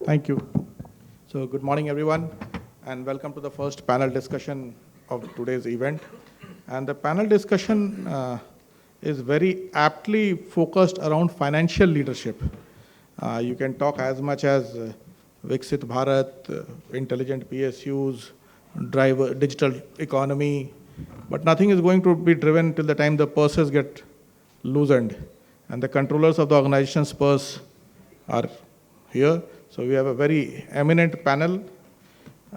Thank you. So good morning, everyone, and welcome to the first panel discussion of today's event. And the panel discussion is very aptly focused around financial leadership. You can talk as much as Viksit Bharat, intelligent PSUs, driver, digital economy, but nothing is going to be driven till the time the purses get loosened. And the controllers of the organization's purse are here. So we have a very eminent panel,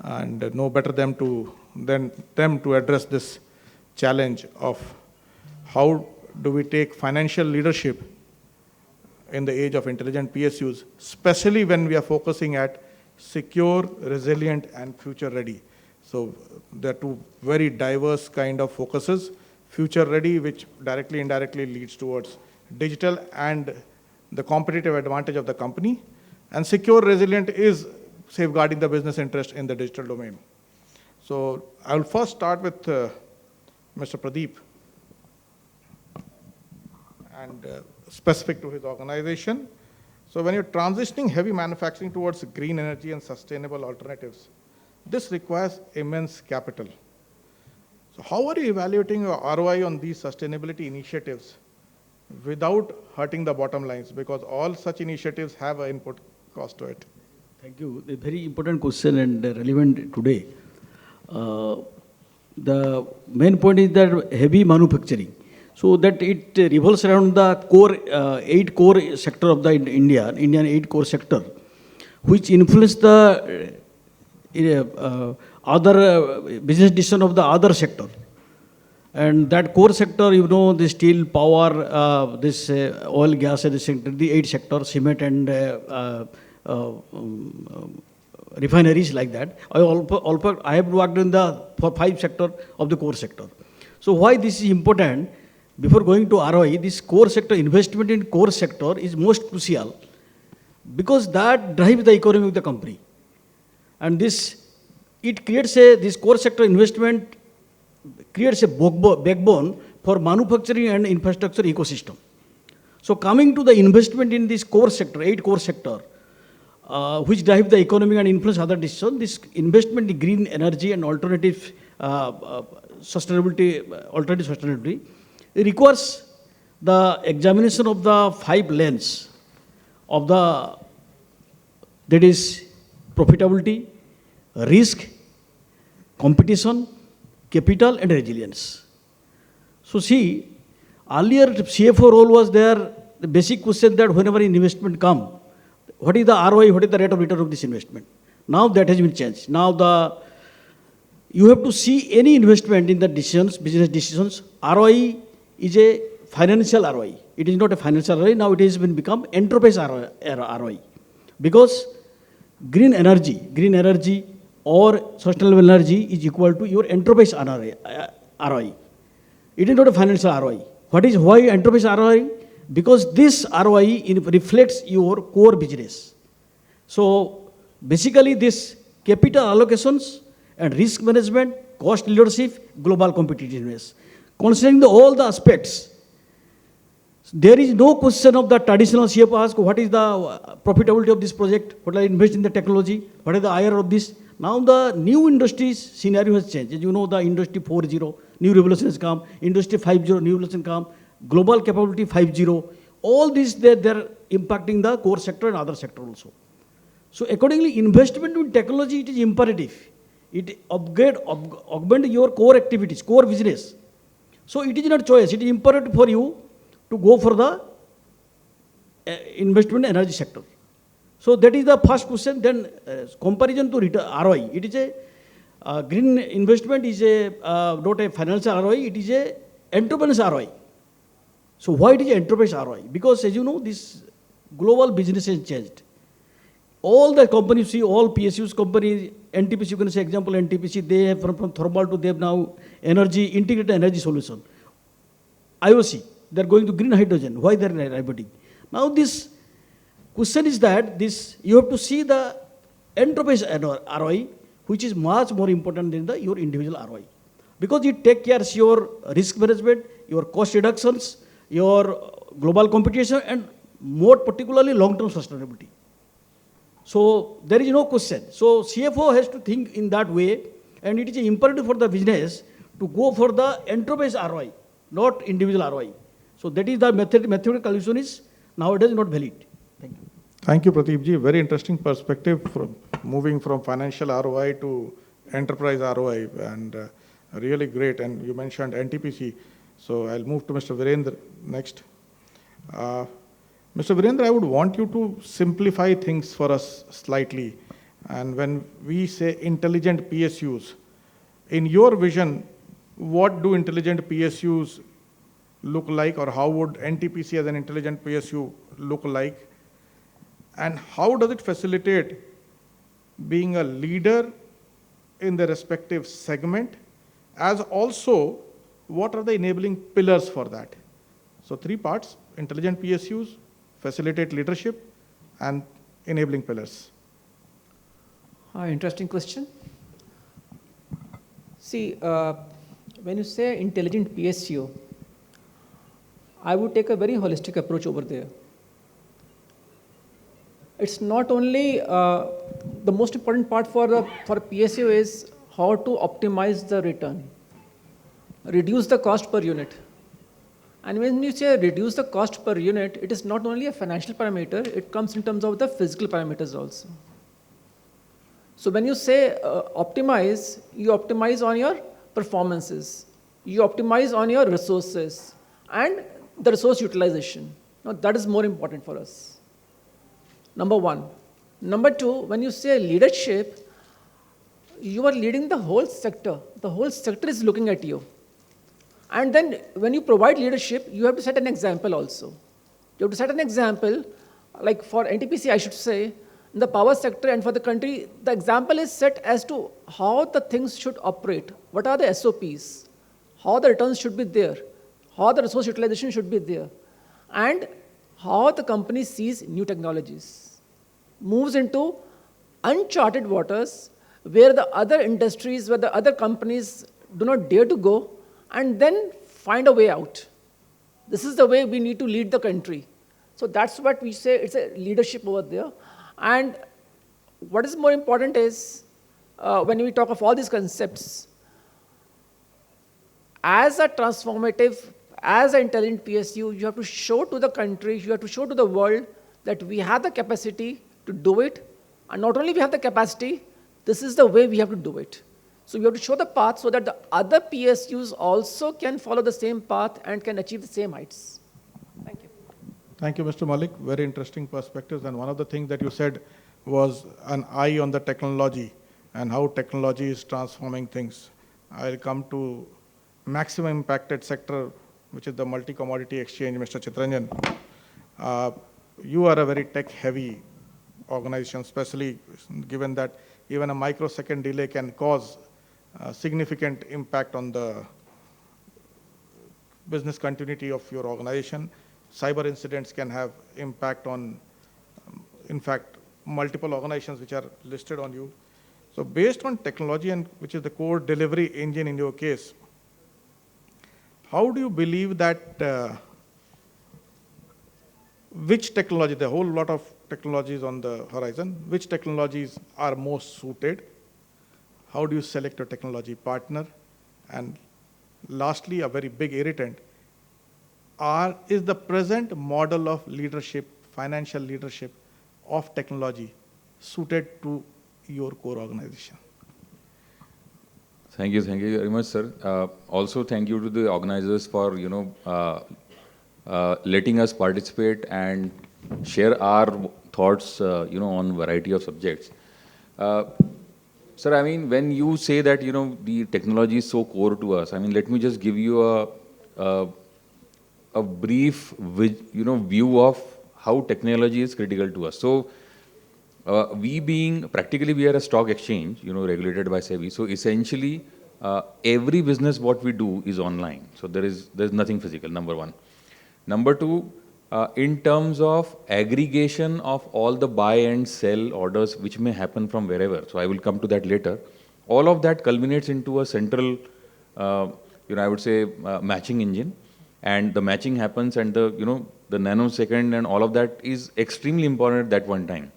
and no better than them to address this challenge of how do we take financial leadership in the age of intelligent PSUs, especially when we are focusing at secure, resilient, and future ready. So there are two very diverse kind of focuses: future ready, which directly, indirectly leads towards digital and the competitive advantage of the company, and secure, resilient is safeguarding the business interest in the digital domain. So I will first start with Mr. Pradeep, and specific to his organization. So when you're transitioning heavy manufacturing towards green energy and sustainable alternatives, this requires immense capital. So how are you evaluating your ROI on these sustainability initiatives without hurting the bottom lines? Because all such initiatives have an input cost to it. Thank you. A very important question and relevant today. The main point is that heavy manufacturing. So that it revolves around the core, 8 core sector of the Indian 8 core sector, which influence the other business decision of the other sector. And that core sector, you know, the steel, power, this oil, gas, and the 8 sectors, cement and refineries like that. I have worked in for 5 sector of the core sector. So why this is important? Before going to ROI, this core sector, investment in core sector is most crucial because that drives the economy of the company. And it creates this core sector investment creates a backbone for manufacturing and infrastructure ecosystem. So coming to the investment in this core sector, 8 core sector, which drive the economy and influence other decisions, this investment in green energy and alternative sustainability, it requires the examination of the 5 lanes of that is profitability, risk, competition, capital and resilience. So see, earlier CFO role was there, the basic question that whenever investment come, what is the ROI, what is the rate of return of this investment? Now that has been changed. Now you have to see any investment in the decisions, business decisions, ROI is a financial ROI. It is not a financial ROI, now it has been become enterprise ROI. Because green energy or sustainable energy is equal to your enterprise ROI. It is not a financial ROI. Why enterprise ROI? Because this ROI reflects your core business. So basically this capital allocations and risk management, cost leadership, global competitiveness. Considering all the aspects, there is no question of the traditional CFO ask what is the profitability of this project, what I invest in the technology, what is the IR of this. Now the new industry's scenario has changed. As you know, the industry 4.0, new revolutions come, industry 5.0, new revolution come, global capability 5.0. All these, they're impacting the core sector and other sector also. So accordingly, investment in technology, it is imperative. It augment your core activities, core business. So it is not choice, it is imperative for you to go for the investment in energy sector. So that is the first question. Then comparison to ROI. It is a green investment is not a financial ROI, it is a enterprise ROI. So why it is enterprise ROI? Because as you know, this global business has changed. All the companies, see all PSUs companies, NTPC, you can say example NTPC, they have from thermal to they have now integrated energy solution. IOC, they are going to green hydrogen. Why they are pivoting? Now this question is that you have to see the enterprise ROI, which is much more important than your individual ROI. Because it takes care of your risk management, your cost reductions, your global competition, and more particularly long-term sustainability. So there is no question. So CFO has to think in that way, and it is imperative for the business to go for the enterprise ROI, not individual ROI. So that is the mathematical solution is nowadays not valid. Thank you. Thank you, Pradeep ji. Very interesting perspective from moving from financial ROI to enterprise ROI, and really great. And you mentioned NTPC. So I'll move to Mr. Virendra next. Mr. Virendra, I would want you to simplify things for us slightly. And when we say intelligent PSUs, in your vision, what do intelligent PSUs look like, or how would NTPC as an intelligent PSU look like? And how does it facilitate being a leader in the respective segment, as also what are the enabling pillars for that? So 3 parts: intelligent PSUs, facilitate leadership, and enabling pillars. Interesting question. See, when you say intelligent PSU, I would take a very holistic approach over there. It's not only the most important part for PSU is how to optimize the return, reduce the cost per unit. And when you say reduce the cost per unit, it is not only a financial parameter, it comes in terms of the physical parameters also. So when you say optimize, you optimize on your performances, you optimize on your resources, and the resource utilization. Now that is more important for us. Number 1. Number 2, when you say leadership, you are leading the whole sector. The whole sector is looking at you. And then when you provide leadership, you have to set an example also. You have to set an example, like for NTPC, I should say, in the power sector and for the country, the example is set as to how the things should operate. What are the SOPs? How the returns should be there? How the resource utilization should be there? And how the company sees new technologies, moves into uncharted waters where the other industries, where the other companies do not dare to go, and then find a way out. This is the way we need to lead the country. So that's what we say, it's a leadership over there. And what is more important is, when we talk of all these concepts, as a transformative, as an intelligent PSU, you have to show to the country, you have to show to the world that we have the capacity to do it. And not only we have the capacity, this is the way we have to do it. So we have to show the path so that the other PSUs also can follow the same path and can achieve the same heights. Thank you. Thank you, Mr. Malik. Very interesting perspectives. And one of the things that you said was an eye on the technology and how technology is transforming things. I'll come to maximum impacted sector, which is the multi-commodity exchange, Mr. Chitranjan. You are a very tech-heavy organization, especially given that even a microsecond delay can cause significant impact on the business continuity of your organization. Cyber incidents can have impact on, in fact, multiple organizations which are listed on you. So based on technology, and which is the core delivery engine in your case, how do you believe that which technology, the whole lot of technologies on the horizon, which technologies are most suited? How do you select a technology partner? And lastly, a very big irritant, is the present model of leadership, financial leadership of technology suited to your core organization? Thank you very much, sir. Also, thank you to the organizers for letting us participate and share our thoughts, on variety of subjects. Sir, I mean, when you say that the technology is so core to us, I mean, let me just give you a brief, view of how technology is critical to us. So, practically we are a stock exchange, regulated by SEBI. So essentially, every business what we do is online. So there's nothing physical, number 1. Number 2, in terms of aggregation of all the buy and sell orders which may happen from wherever, so I will come to that later, all of that culminates into a central, I would say, matching engine. And the matching happens, and the nanosecond and all of that is extremely important at that one time.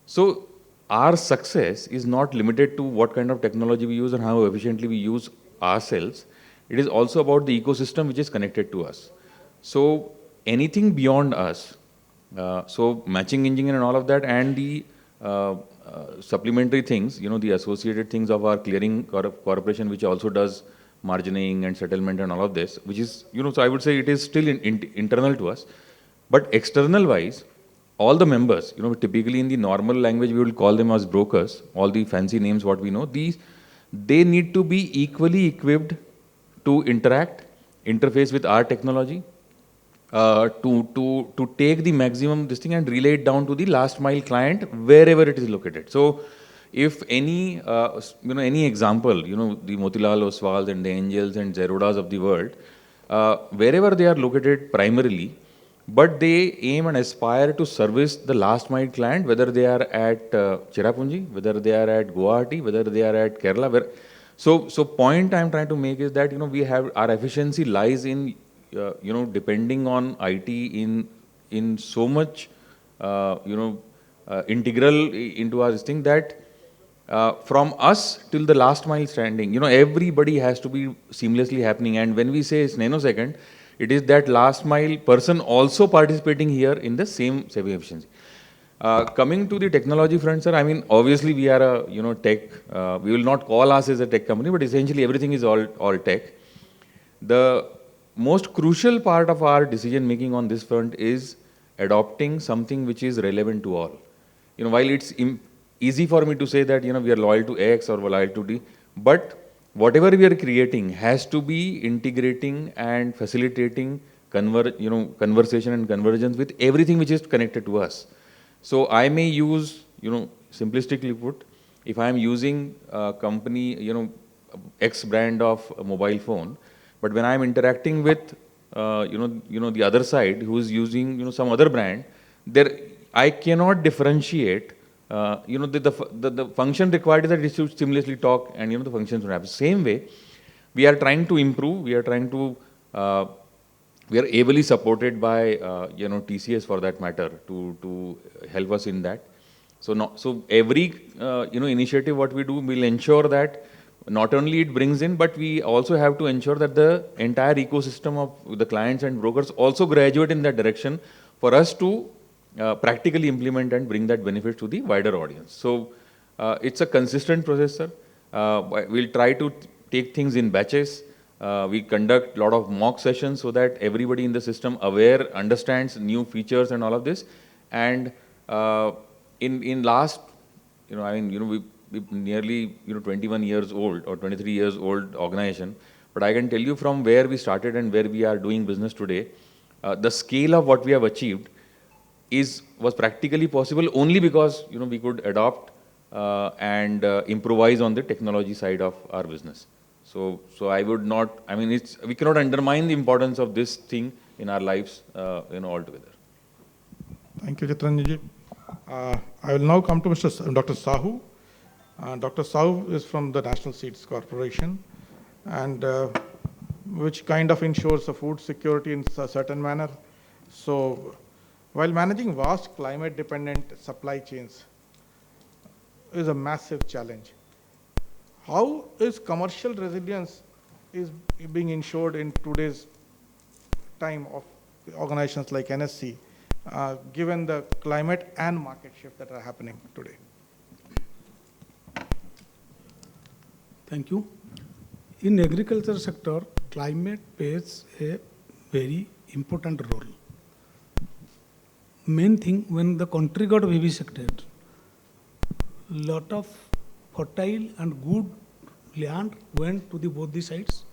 So our success is not limited to what kind of technology we use and how efficiently we use ourselves. It is also about the ecosystem which is connected to us. So anything beyond us, so matching engine and all of that, and the supplementary things, the associated things of our clearing corporation, which also does margining and settlement and all of this, which is, so I would say it is still internal to us. But external wise, all the members, typically in the normal language, we will call them as brokers, all the fancy names what we know, they need to be equally equipped to interface with our technology, to take the maximum this thing and relay it down to the last mile client wherever it is located. So if any any example, the Motilal Oswals and the Angels and Zerodas of the world, wherever they are located primarily, but they aim and aspire to service the last mile client, whether they are at Cherrapunji, whether they are at Guwahati, whether they are at Kerala. So point I am trying to make is that we have our efficiency lies in depending on IT in so much integral into our thing that from us till the last mile standing, everybody has to be seamlessly happening. And when we say it's nanosecond, it is that last mile person also participating here in the same saving efficiency. Coming to the technology front, sir, I mean, obviously we are a tech. We will not call us as a tech company, but essentially everything is all tech. The most crucial part of our decision making on this front is adopting something which is relevant to all. While it's easy for me to say that we are loyal to X or loyal to D, but whatever we are creating has to be integrating and facilitating conversation and convergence with everything which is connected to us. So I may use, simplistically put, if I am using a company, X brand of a mobile phone, but when I am interacting with, the other side who is using, some other brand, there I cannot differentiate. The function required is that it should seamlessly talk, and the functions will happen. Same way, we are trying to improve. We are trying to. We are ably supported by TCS for that matter to help us in that. So every initiative what we do will ensure that not only it brings in, but we also have to ensure that the entire ecosystem of the clients and brokers also graduate in that direction for us to practically implement and bring that benefit to the wider audience. So it's a consistent process, sir. We'll try to take things in batches. We conduct a lot of mock sessions so that everybody in the system understands new features and all of this. And in last, we nearly 21 years old or 23 years old organization, but I can tell you from where we started and where we are doing business today, the scale of what we have achieved was practically possible only because we could adopt and improvise on the technology side of our business. So I would not. I mean, we cannot undermine the importance of this thing in our lives, altogether. Thank you, Chitranji. I will now come to Dr. Sahoo. Dr. Sahoo is from the National Seeds Corporation, and which kind of ensures the food security in a certain manner. So, while managing vast climate-dependent supply chains is a massive challenge, how is commercial resilience is being ensured in today's time of organizations like NSC, given the climate and market shift that are happening today? Thank you. In agriculture sector, climate plays a very important role. Main thing, when the country got vivisected, lot of fertile and good land went to both the sides,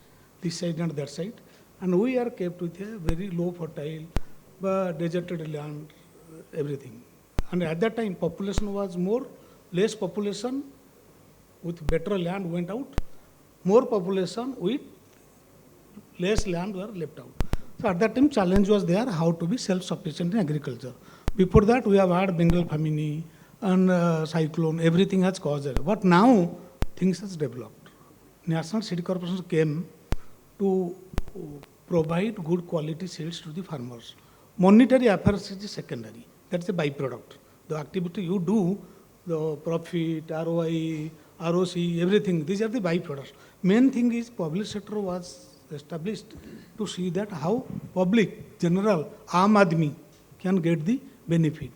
this side and that side, and we are kept with a very low fertile, but deserted land, everything. And at that time, population was more, less population with better land went out, more population with less land were left out. So at that time, challenge was there how to be self-sufficient in agriculture. Before that, we have had Bengal famine and cyclone, everything has caused it. But now, things has developed. National Seed Corporation came to provide good quality seeds to the farmers. Monetary affairs is secondary. That's a byproduct. The activity you do the profit, ROI, ROC, everything. These are the byproducts. Main thing is public sector was established to see that how public, general, Aam Admi can get the benefit.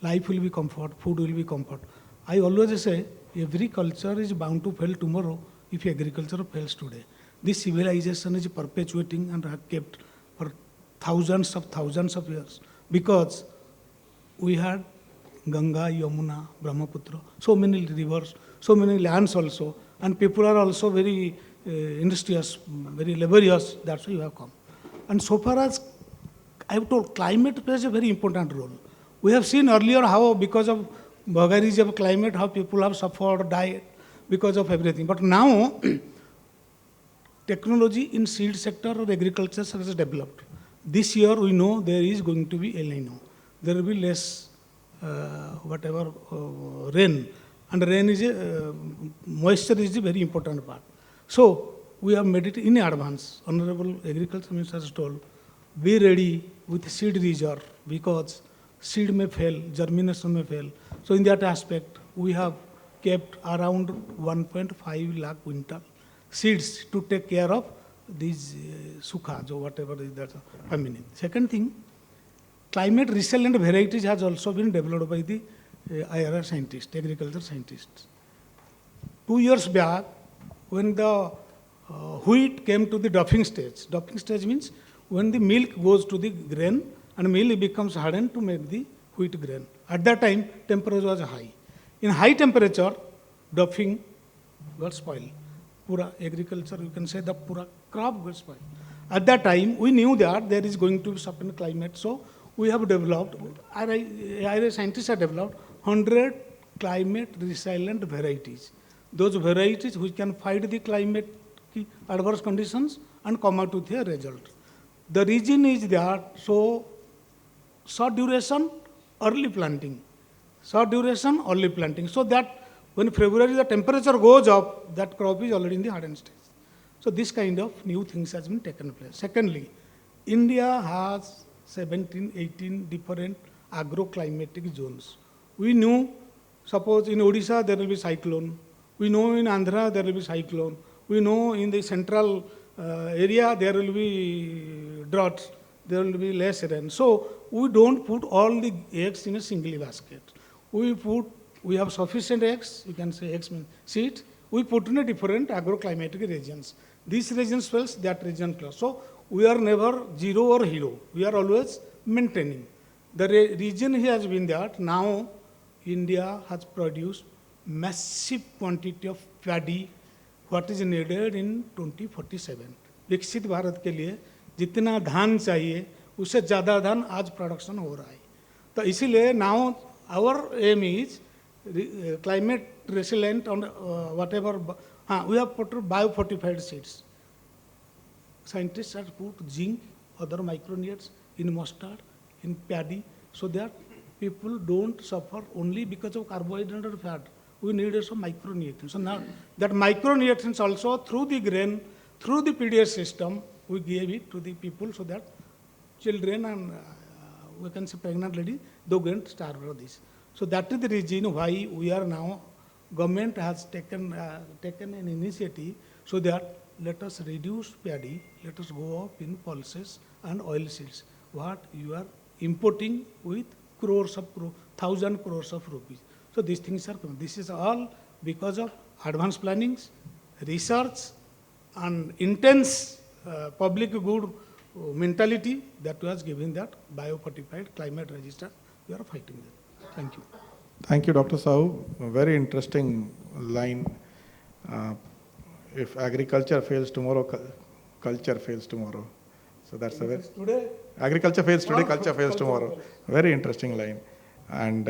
Life will be comfort, food will be comfort. I always say every culture is bound to fail tomorrow if agriculture fails today. This civilization is perpetuating and have kept for thousands of years because we had Ganga, Yamuna, Brahmaputra, so many rivers, so many lands also, and people are also very industrious, very laborious, that's why you have come. And so far as I have told, climate plays a very important role. We have seen earlier how because of vagaries of climate, how people have suffered, died because of everything. But now, technology in seed sector or agriculture has developed. This year we know there is going to be El Nino. There will be less rain, and rain is moisture is a very important part. So we have made it in advance. Honorable Agriculture Minister has told, be ready with seed reserve because seed may fail, germination may fail. So in that aspect, we have kept around 1.5 lakh quintal seeds to take care of these sukhas or whatever is that happening. Second thing, climate resilient varieties has also been developed by the IRR scientists, agriculture scientists. 2 years back, when the wheat came to the duffing stage means when the milk goes to the grain and milk becomes hardened to make the wheat grain. At that time, temperature was high. In high temperature, duffing got spoiled. Pura agriculture, you can say the pura crop got spoiled. At that time, we knew that there is going to be certain climate, so we have developed, IRA scientists have developed 100 climate resilient varieties. Those varieties which can fight the climate adverse conditions and come out with a result. The reason is that, so short duration, early planting. Short duration, early planting. So that when February the temperature goes up, that crop is already in the hardened stage. So this kind of new things has been taken place. Secondly, India has 17, 18 different agroclimatic zones. We knew, suppose in Odisha there will be cyclone. We know in Andhra there will be cyclone. We know in the central area there will be drought. There will be less rain. So we don't put all the eggs in a single basket. We have sufficient eggs, you can say eggs means seed. We put in a different agroclimatic regions. These regions fails, that region fails. So we are never zero or hero. We are always maintaining. The region has been that now India has produced massive quantity of paddy, what is needed in 2047. विकसित भारत के लिए जितना धान चाहिए उससे ज़्यादा धान आज प्रोडक्शन हो रहा है. तो इसीलिए now our aim is climate resilient on whatever. We have put biofortified seeds. Scientists have put zinc, other micronutrients in mustard, in paddy, so that people don't suffer only because of carbohydrate or fat. We need some micronutrients. So now that micronutrients also through the grain, through the PDS system, we gave it to the people so that children and we can say pregnant lady, they don't starve of this. So that is the reason why we are now, government has taken an initiative so that let us reduce paddy, let us go up in pulses and oil seeds. What you are importing with thousand crores of rupees. So these things are coming. This is all because of advanced plannings, research, and intense public good mentality that was given that biofortified climate resistant. We are fighting that. Thank you. Thank you, Dr. Sahoo. A very interesting line. If agriculture fails tomorrow, culture fails tomorrow. So that's a very... Today, agriculture fails today, culture fails tomorrow. Very interesting line. And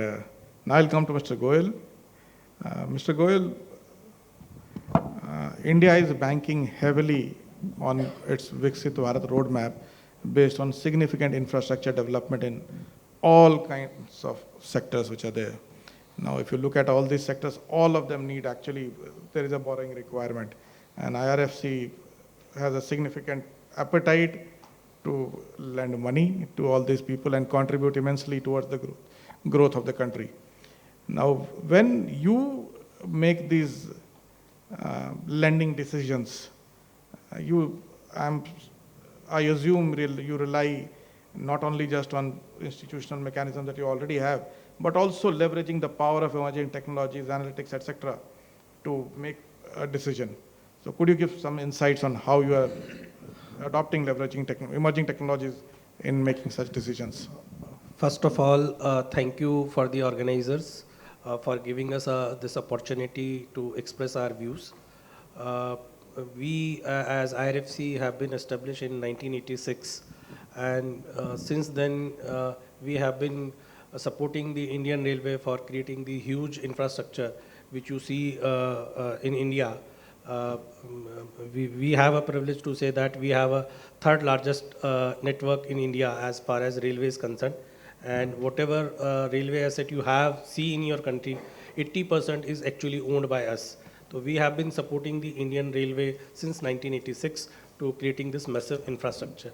now I'll come to Mr. Goel. Mr. Goel, India is banking heavily on its Viksit Bharat roadmap based on significant infrastructure development in all kinds of sectors which are there. Now, if you look at all these sectors, all of them need actually, there is a borrowing requirement. And IRFC has a significant appetite to lend money to all these people and contribute immensely towards the growth of the country. Now, when you make these lending decisions, you, I assume you rely not only just on institutional mechanisms that you already have, but also leveraging the power of emerging technologies, analytics, etc., to make a decision. So could you give some insights on how you are adopting, leveraging emerging technologies in making such decisions? First of all, thank you for the organizers for giving us this opportunity to express our views. We, as IRFC, have been established in 1986, and since then we have been supporting the Indian Railway for creating the huge infrastructure which you see in India. We have a privilege to say that we have a third largest network in India as far as railway is concerned. And whatever railway asset you see in your country, 80% is actually owned by us. So we have been supporting the Indian Railway since 1986 to creating this massive infrastructure.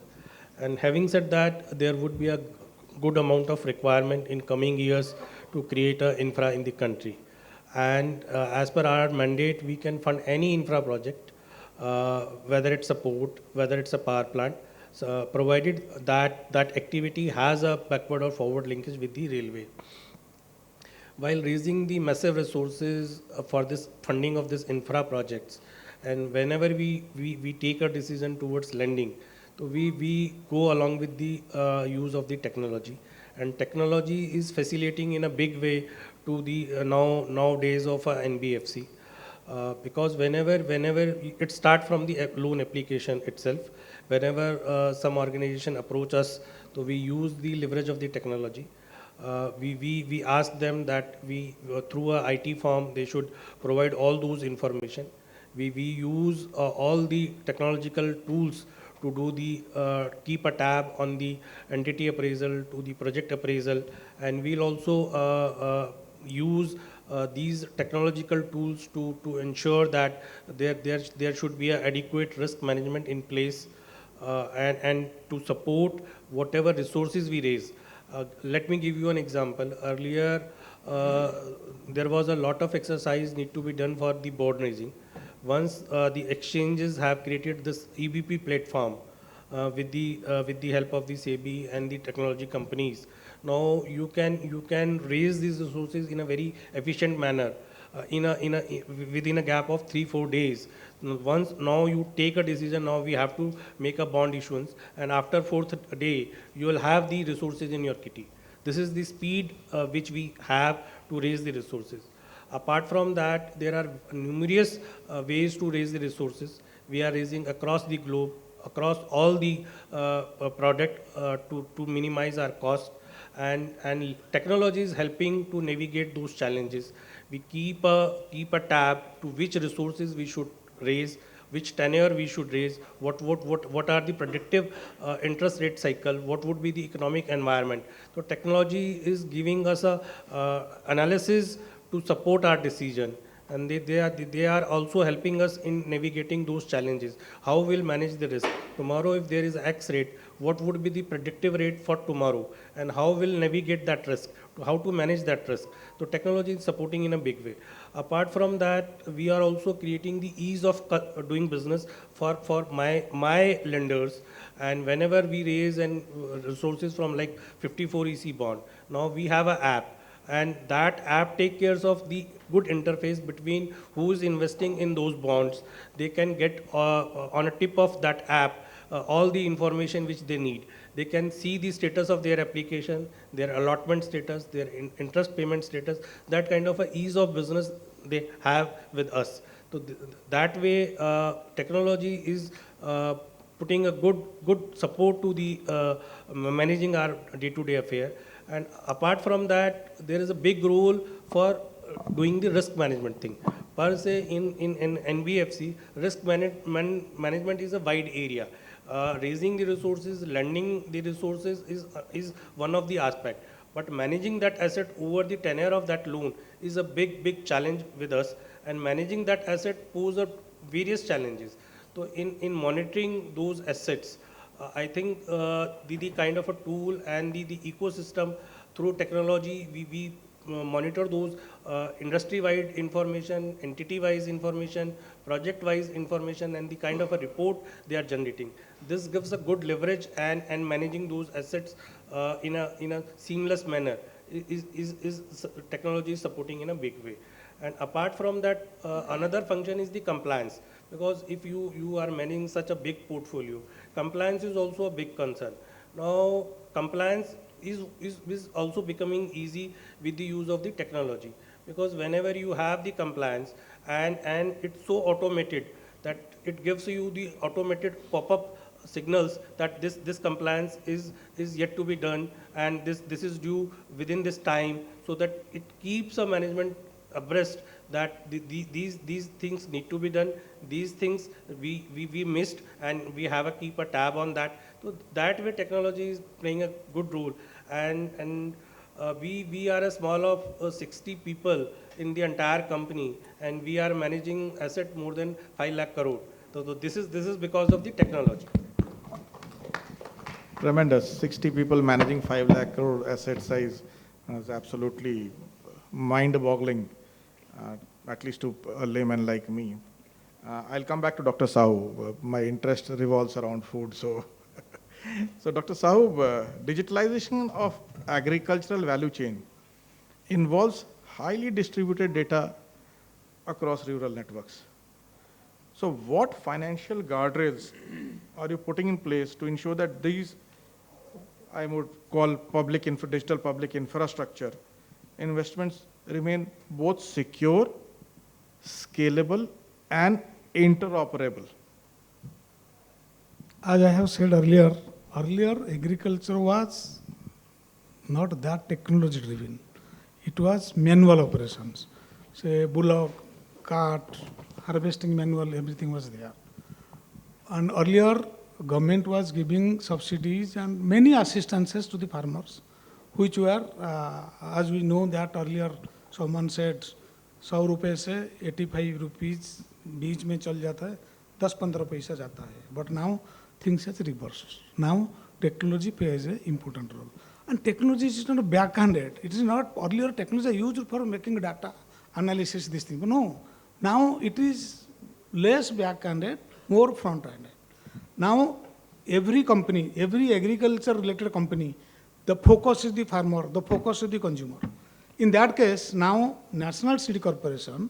And having said that, there would be a good amount of requirement in coming years to create an infra in the country. And as per our mandate, we can fund any infra project, whether it's a port, whether it's a power plant, so provided that that activity has a backward or forward linkage with the railway. While raising the massive resources for this funding of this infra projects, and whenever we take a decision towards lending, so we go along with the use of the technology. And technology is facilitating in a big way to the nowadays of NBFC. Because whenever it starts from the loan application itself, whenever some organization approach us, so we use the leverage of the technology. We ask them that through a IT firm, they should provide all those information. We use all the technological tools to do the keep a tab on the entity appraisal to the project appraisal, and we'll also use these technological tools to ensure that there should be an adequate risk management in place and to support whatever resources we raise. Let me give you an example. Earlier, there was a lot of exercise need to be done for the board raising. Once the exchanges have created this EBP platform with the help of the SEBI and the technology companies, now you can raise these resources in a very efficient manner within a gap of 3-4 days. Once now you take a decision, now we have to make a bond issuance, and after 4th day you will have the resources in your kitty. This is the speed which we have to raise the resources. Apart from that, there are numerous ways to raise the resources. We are raising across the globe, across all the product to minimize our cost, and technology is helping to navigate those challenges. We keep a tab to which resources we should raise, which tenure we should raise, what are the predictive interest rate cycle, what would be the economic environment. So technology is giving us a analysis to support our decision, and they are also helping us in navigating those challenges. How we'll manage the risk. Tomorrow if there is X rate, what would be the predictive rate for tomorrow, and how we'll navigate that risk, how to manage that risk. So technology is supporting in a big way. Apart from that, we are also creating the ease of doing business for my lenders. And whenever we raise resources from like 54 EC bond, now we have an app. And that app takes care of the good interface between who is investing in those bonds. They can get on a tip of that app all the information which they need. They can see the status of their application, their allotment status, their interest payment status, that kind of a ease of business they have with us. So that way, technology is putting a good support to the managing our day-to-day affair. And apart from that, there is a big role for doing the risk management thing. Per se, in NBFC, risk management is a wide area. Raising the resources, lending the resources is one of the aspects. But managing that asset over the tenure of that loan is a big challenge with us. And managing that asset poses various challenges. So in monitoring those assets, I think the kind of a tool and the ecosystem through technology, monitor those industry-wide information, entity-wise information, project-wise information, and the kind of a report they are generating. This gives a good leverage and managing those assets in a seamless manner is technology is supporting in a big way. And apart from that, another function is the compliance, because if you are managing such a big portfolio, compliance is also a big concern. Now, compliance is also becoming easy with the use of the technology, because whenever you have the compliance and it's so automated that it gives you the automated pop-up signals that this compliance is yet to be done, and this is due within this time, so that it keeps a management abreast that these things need to be done, these things we missed, and we have to keep a tab on that. So that way technology is playing a good role, and we are a small of 60 people in the entire company, and we are managing asset more than 5 lakh crore. So this is because of the technology. Tremendous. 60 people managing 5 lakh crore asset size is absolutely mind-boggling, at least to a layman like me. I'll come back to Dr. Sahoo. My interest revolves around food. So, so Dr. Sahoo, digitalization of agricultural value chain involves highly distributed data across rural networks. So what financial guardrails are you putting in place to ensure that these, I would call digital public infrastructure investments remain both secure, scalable, and interoperable? As I have said earlier, agriculture was not that technology driven. It was manual operations. Say bullock, cart, harvesting manual, everything was there. And earlier, government was giving subsidies and many assistances to the farmers, which were, as we know that earlier, someone said, 100 रुपए से 85 rupees बीच में चल जाता है, 10-15 पैसा जाता है. But now things has reversed. Now technology plays an important role. And technology is not back-handed. It is not earlier technology used for making data analysis, this thing. But no, now it is less back-handed, more front-handed. Now every company, every agriculture-related company, the focus is the farmer, the focus is the consumer. In that case, now National Seed Corporation,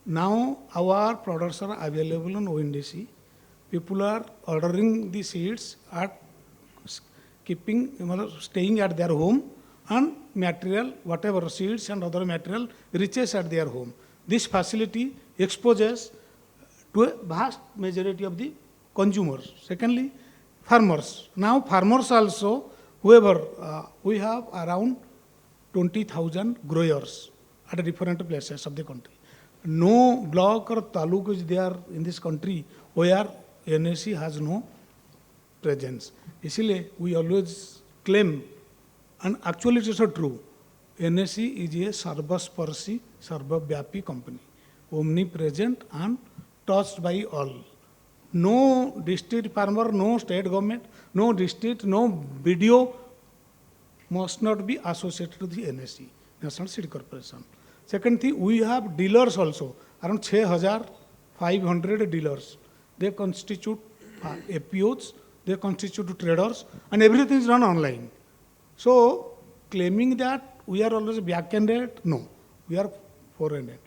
now our products are available on ONDC. People are ordering the seeds at staying at their home, and material, whatever seeds and other material reaches at their home. This facility exposes to a vast majority of the consumers. Secondly, farmers. Now farmers also, whoever, we have around 20,000 growers at different places of the country. No block or taluk is there in this country where NSC has no presence. Isliye we always claim, and actually it is not true, NSC is a sarvasparshi, sarvavyapi company, omnipresent and touched by all. No district farmer, no state government, no district, no BDO must not be associated with the NSC, National Seed Corporation. Second thing, we have dealers also, around 6,500 dealers. They constitute APOs, they constitute traders, and everything is done online. So, claiming that we are always back-ended, no, we are forward-ended.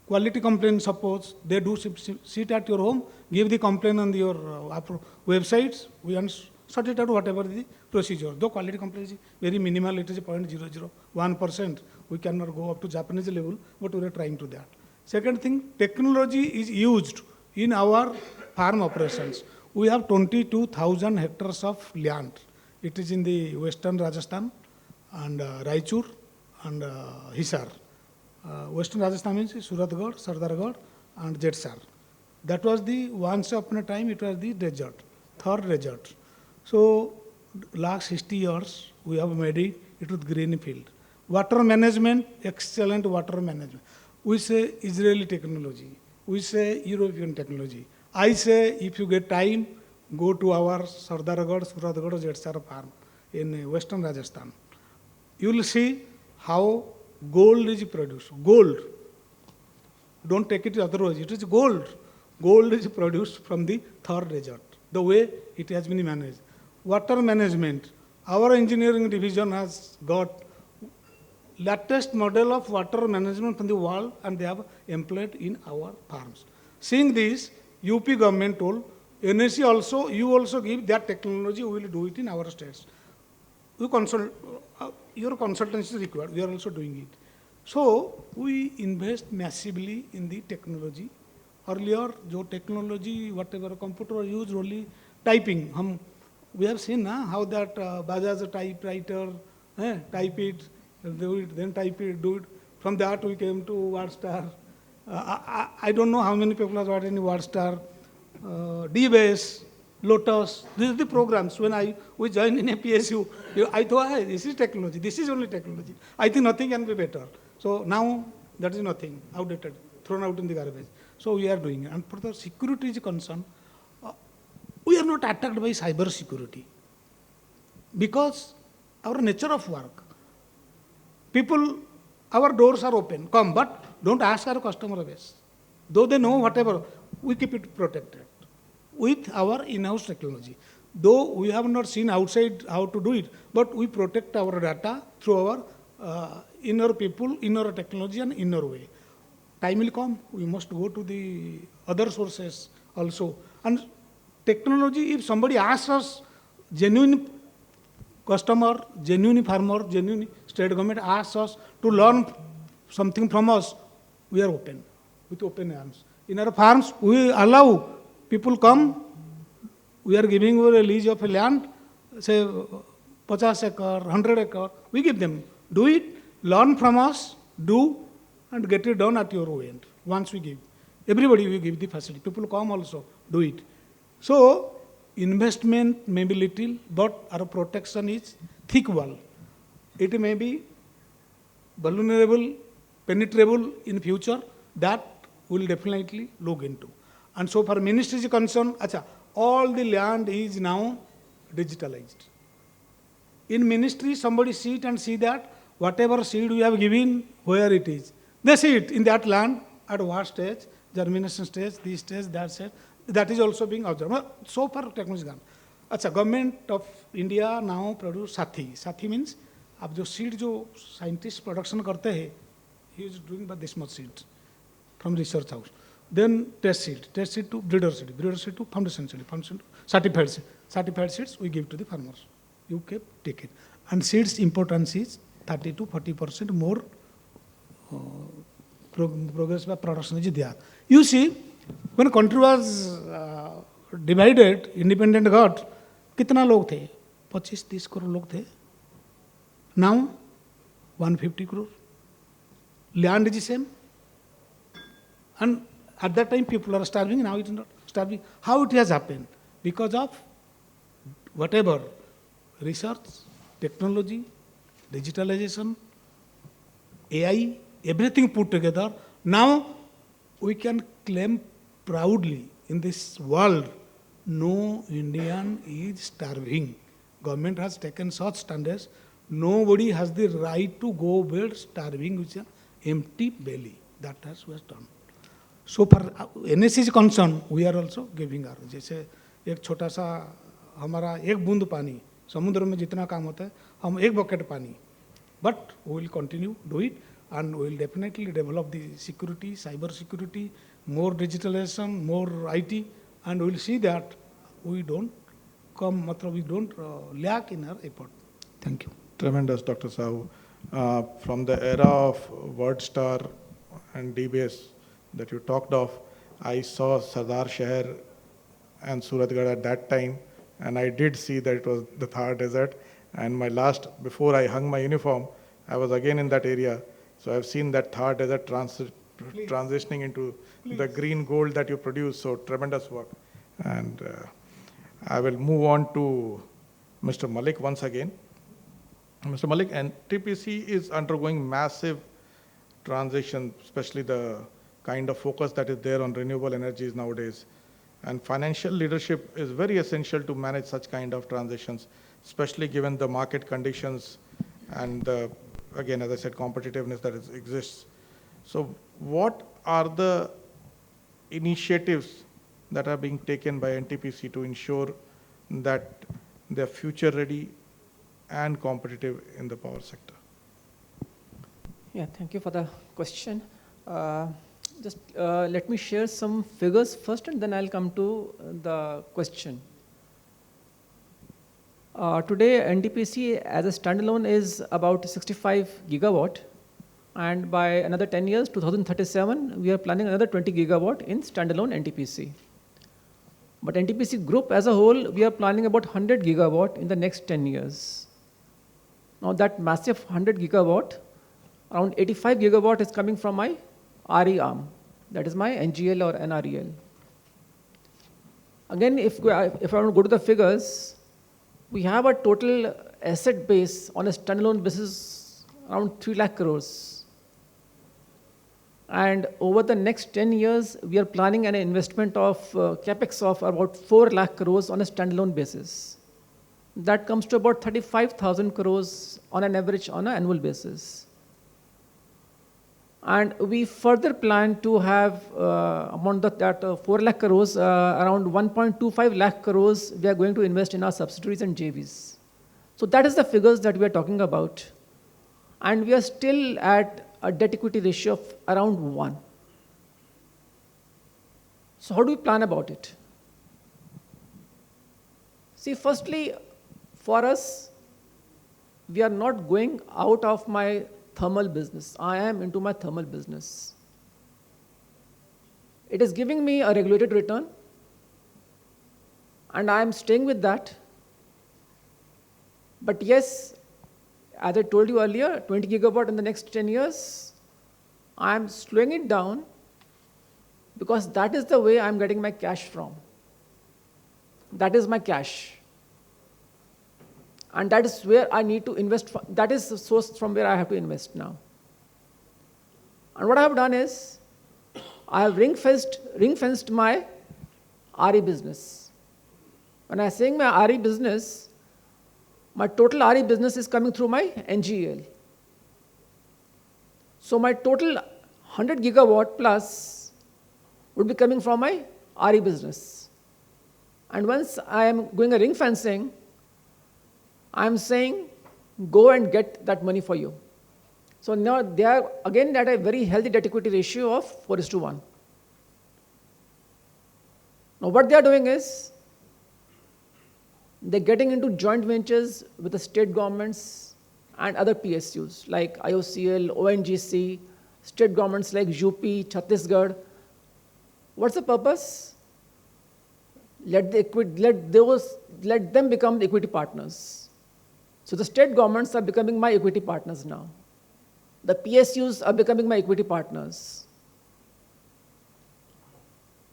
Quality complaint, suppose they do sit at your home, give the complaint on your websites, we sort it out whatever the procedure. Though quality complaint is very minimal, it is 0.001%. We cannot go up to Japanese level, but we are trying to that. Second thing, technology is used in our farm operations. We have 22,000 hectares of land. It is in the western Rajasthan and Raichur and Hisar. Western Rajasthan means Suratgarh, Sardargarh and Jetsar. That was the, once upon a time, it was the desert, third desert. So, last 60 years, we have made it with green field. Water management, excellent water management. We say Israeli technology. We say European technology. I say, if you get time, go to our Sardargarh, Suratgarh, Jetsar farm in western Rajasthan. You will see how gold is produced. Gold. Don't take it otherwise. It is gold. Gold is produced from the Thar desert. The way it has been managed. Water management. Our engineering division has got latest model of water management from the world, and they have employed in our farms. Seeing this, UP government told, NSC also, you also give that technology, we will do it in our states. You consult, your consultancy is required, we are also doing it. So, we invest massively in the technology. Earlier, jo technology, whatever computer used only typing. We have seen how that Bajaj typewriter, type it, do it, then type it, do it. From that we came to WordStar. I don't know how many people have written in WordStar, DBase, Lotus. These are the programs. When we joined in a PSU, I thought, hey, this is technology. This is only technology. I think nothing can be better. So now that is nothing, outdated, thrown out in the garbage. So we are doing it. And for the security is concerned, we are not attacked by cyber security because our nature of work. People, our doors are open, come, but don't ask our customer base. Though they know whatever, we keep it protected with our in-house technology. Though we have not seen outside how to do it, but we protect our data through our inner people, inner technology and inner way. Time will come, we must go to the other sources also. And technology, if somebody asks us, genuine customer, genuine farmer, genuine state government asks us to learn something from us, we are open, with open arms. In our farms, we allow people come, we are giving a lease of a land, say 50 acre, 100 acre, we give them. Do it, learn from us, do, and get it done at your own end. Once we give. Everybody we give the facility. People come also, do it. So, investment may be little, but our protection is thick wall. It may be vulnerable, penetrable in future, that will definitely look into. And so for ministry is concerned, all the land is now digitalized. In ministry, somebody sit and see that whatever seed we have given, where it is. They see it in that land, at what stage, germination stage, this stage, that stage. That is also being observed. So far, technology is gone. Government of India now produce Sathi. Sathi means, अब जो seed जो scientists production करते हैं, he is doing by this much seed from research house. Then test seed to breeder seed to foundation seed to certified seed. Certified seeds we give to the farmers. You take it. And seeds importance is 30 to 40% more progress by production is there. You see, when country was divided, independent got, कितना लोग थे? 25-30 करोड़ लोग थे. Now, 150 crore. Land is the same. And at that time, people are starving, now it is not starving. How it has happened? Because of whatever, research, technology, digitalization, AI, everything put together. Now, we can claim proudly in this world, no Indian is starving. Government has taken such standards. Nobody has the right to go bed starving with an empty belly. That has was done. So for NSC is concerned, we are also giving our. जैसे एक छोटा सा हमारा एक बूंद पानी समुद्र में जितना काम होता है, हम एक बकेट पानी. But we will continue do it, and we will definitely develop the security, cyber security, more digitalization, more IT, and we will see that we don't lack in our effort. Thank you. Tremendous, Dr. Sahoo. From the era of WordStar and DBase that you talked of, I saw Sardar Shahar and Suratgarh at that time, and I did see that it was the Thar Desert. And before I hung my uniform, I was again in that area. So I've seen that Thar Desert transitioning into the green gold that you produce. So tremendous work. And I will move on to Mr. Malik once again. Mr. Malik, and TPC is undergoing massive transition, especially the kind of focus that is there on renewable energies nowadays. And financial leadership is very essential to manage such kind of transitions, especially given the market conditions and the again, as I said, competitiveness that exists. So what are the initiatives that are being taken by NTPC to ensure that they're future ready and competitive in the power sector? Yeah, thank you for the question. Just let me share some figures first, and then I'll come to the question. Today, NTPC as a standalone is about 65 gigawatt, and by another 10 years, 2037, we are planning another 20 gigawatt in standalone NTPC. But NTPC group as a whole, we are planning about 100 gigawatt in the next 10 years. Now that massive 100 gigawatt, around 85 gigawatt is coming from my RE arm, that is my NGL or NREL. Again, if I want to go to the figures, we have a total asset base on a standalone basis around 3 lakh crores. And over the next 10 years, we are planning an investment of capex of about 4 lakh crores on a standalone basis. That comes to about 35,000 crores on an average on an annual basis. And we further plan to have among that 4 lakh crores, around 1.25 lakh crores we are going to invest in our subsidiaries and JVs. So that is the figures that we are talking about. And we are still at a debt equity ratio of around 1. So how do we plan about it? See, firstly, for us, we are not going out of my thermal business. I am into my thermal business. It is giving me a regulated return, and I am staying with that. But yes, as I told you earlier, 20 gigawatt in the next 10 years, I am slowing it down because that is the way I am getting my cash from. That is my cash. And that is where I need to invest. That is the source from where I have to invest now. And what I have done is, I have ring-fenced my RE business. When I am saying my RE business, my total RE business is coming through my NGL. So my total 100 gigawatt plus would be coming from my RE business. And once I am going a ring fencing, I am saying, go and get that money for you. So now they are again at a very healthy debt equity ratio of 4:1. Now what they are doing is, they're getting into joint ventures with the state governments and other PSUs like IOCL, ONGC, state governments like UP, Chhattisgarh. What's the purpose? Let them become the equity partners. So the state governments are becoming my equity partners now. The PSUs are becoming my equity partners.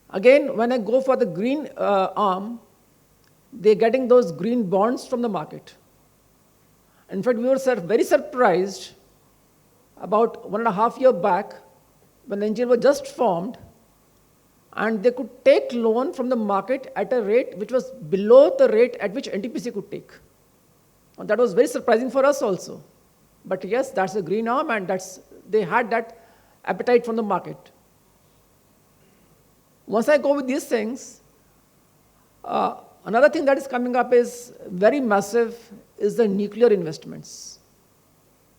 Again, when I go for the green arm, they're getting those green bonds from the market. In fact, we were very surprised about 1.5 years back when the NGL was just formed, and they could take loan from the market at a rate which was below the rate at which NTPC could take. And that was very surprising for us also. But yes, that's a green arm, and they had that appetite from the market. Once I go with these things, another thing that is coming up is very massive is the nuclear investments.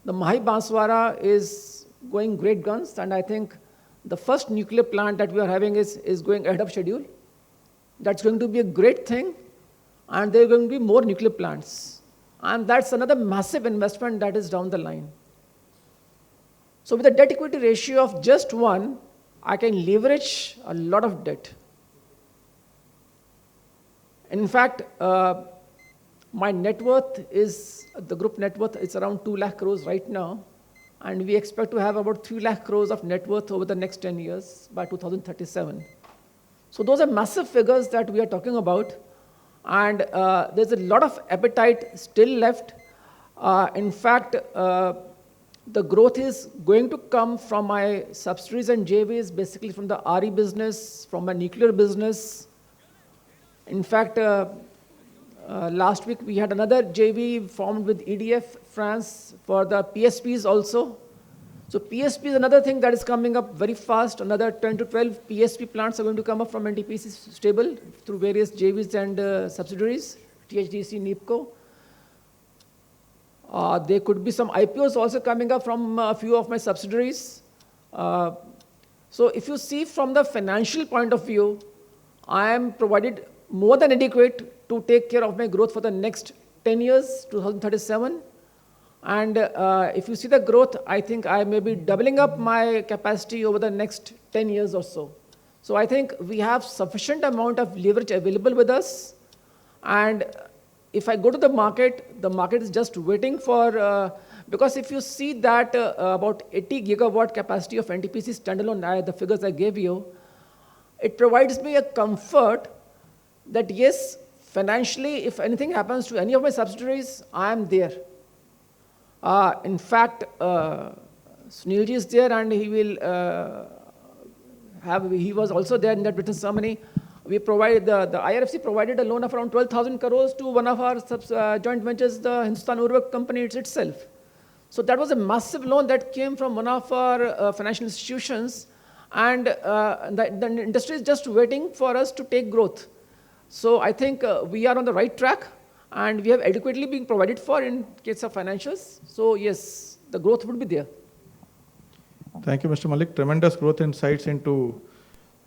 The Mahi Banswara is going great guns, and I think the first nuclear plant that we are having is going ahead of schedule. That's going to be a great thing, and there are going to be more nuclear plants. And that's another massive investment that is down the line. So with a debt equity ratio of just 1, I can leverage a lot of debt. In fact, my net worth is, the group net worth is around 2 lakh crores right now. And we expect to have about 3 lakh crores of net worth over the next 10 years by 2037. So those are massive figures that we are talking about. And there's a lot of appetite still left. In fact, the growth is going to come from my subsidiaries and JVs, basically from the RE business, from my nuclear business. In fact, Last week we had another JV formed with EDF France for the PSPs also. So PSP is another thing that is coming up very fast. Another 10 to 12 PSP plants are going to come up from NTPC stable through various JVs and subsidiaries, THDC, NIPCO. There could be some IPOs also coming up from a few of my subsidiaries. So if you see from the financial point of view, I am provided more than adequate to take care of my growth for the next 10 years, 2037. And if you see the growth, I think I may be doubling up my capacity over the next 10 years or so. So I think we have sufficient amount of leverage available with us. And if I go to the market is just waiting for, because if you see that about 80 gigawatt capacity of NTPC standalone, the figures I gave you, it provides me a comfort that yes, financially, if anything happens to any of my subsidiaries, I am there. In fact, Sunil ji is there and he will he was also there in that witness ceremony. We provided, the IRFC provided a loan of around 12,000 crores to one of our joint ventures, the Hindustan Urvak company itself. So that was a massive loan that came from one of our financial institutions, and the industry is just waiting for us to take growth. So I think we are on the right track, and we have adequately been provided for in case of financials. So yes, the growth would be there. Thank you, Mr. Malik. Tremendous growth insights into